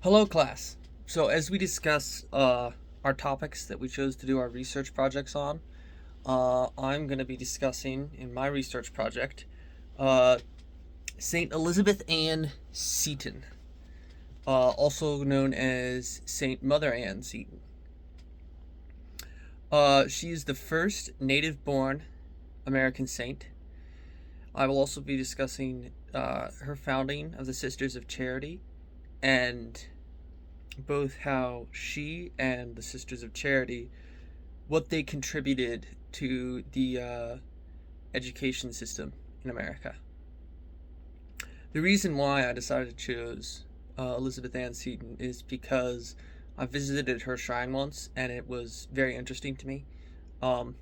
Hello, class. So, as we discuss our topics that we chose to do our research projects on, I'm going to be discussing in my research project uh, St. Elizabeth Ann Seton, also known as St. Mother Ann Seton. She is the first native born American saint. I will also be discussing her founding of the Sisters of Charity and both how she and the Sisters of Charity, what they contributed to the education system in America. The reason why I decided to choose Elizabeth Ann Seton is because I visited her shrine once and it was very interesting to me. Um,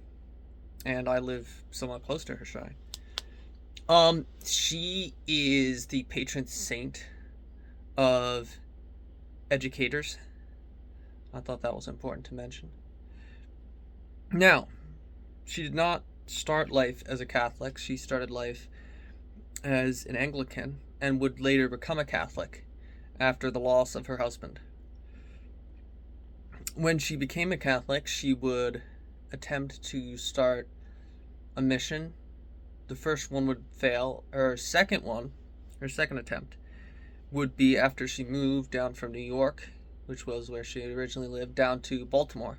and I live somewhat close to her shrine. She is the patron saint of educators. I thought that was important to mention. Now, she did not start life as a Catholic. She started life as an Anglican and would later become a Catholic after the loss of her husband. When she became a Catholic, she would attempt to start a mission. The first one would fail. Her second attempt, would be after she moved down from New York, which was where she originally lived, down to Baltimore.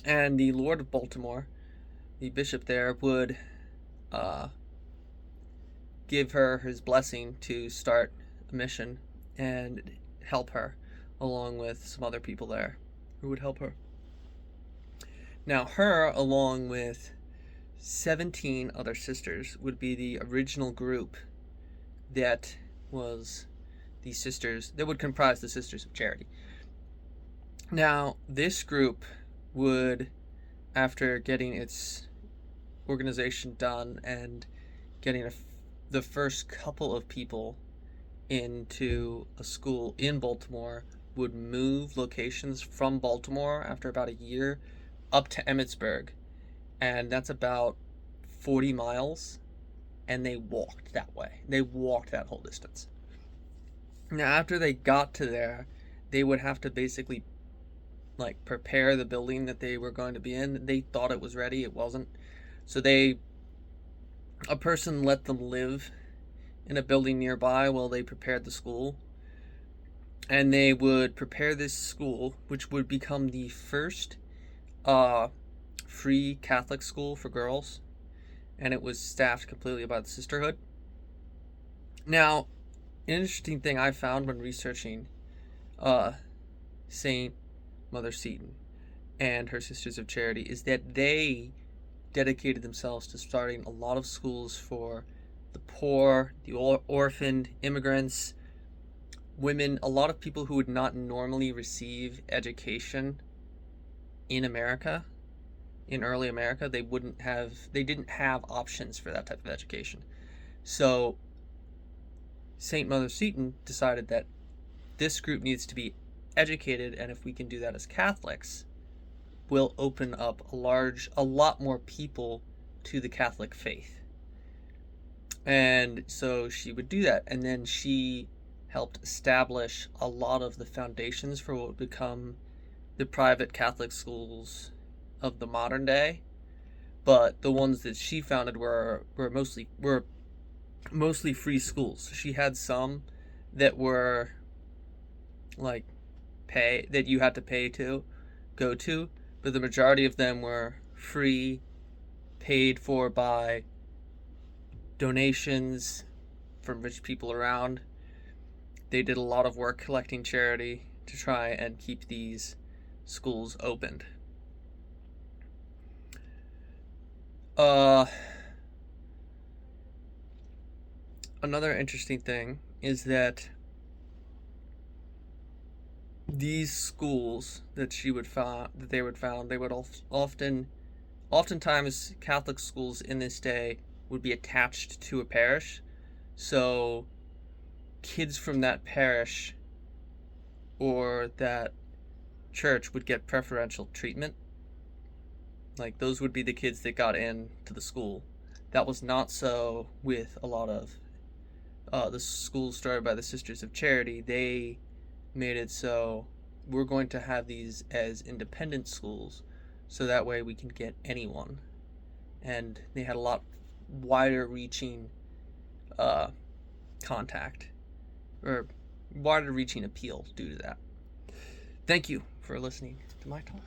And the Lord of Baltimore, the bishop there, would give her his blessing to start a mission and help her, along with some other people there who would help her. Now, her, along with 17 other sisters, would be the original group that was the sisters that would comprise the Sisters of Charity. Now, this group would, after getting its organization done and getting the first couple of people into a school in Baltimore, would move locations from Baltimore after about a year up to Emmitsburg, and that's about 40 miles, and they walked that way. They walked that whole distance. Now, after they got to there, they would have to basically prepare the building that they were going to be in. They thought it was ready, it wasn't. So a person let them live in a building nearby while they prepared the school. And they would prepare this school, which would become the first free Catholic school for girls. And it was staffed completely by the sisterhood. Now, an interesting thing I found when researching Saint Mother Seton and her Sisters of Charity is that they dedicated themselves to starting a lot of schools for the poor, the orphaned, immigrants, women, a lot of people who would not normally receive education in America, in early America. They didn't have options for that type of education. So St. Mother Seton decided that this group needs to be educated, and if we can do that as Catholics, we'll open up a lot more people to the Catholic faith. And so she would do that, and then she helped establish a lot of the foundations for what would become the private Catholic schools of the modern day. But the ones that she founded were mostly free schools. She had some that were that you had to pay to go to, but the majority of them were free, paid for by donations from rich people around. They did a lot of work collecting charity to try and keep these schools opened. Another interesting thing is that these schools that they would found, they would oftentimes Catholic schools in this day would be attached to a parish, so kids from that parish or that church would get preferential treatment. Those would be the kids that got into the school. That was not so with a lot of the schools started by the Sisters of Charity. They made it so we're going to have these as independent schools, so that way we can get anyone. And they had a lot wider reaching contact, or wider reaching appeal due to that. Thank you for listening to my talk.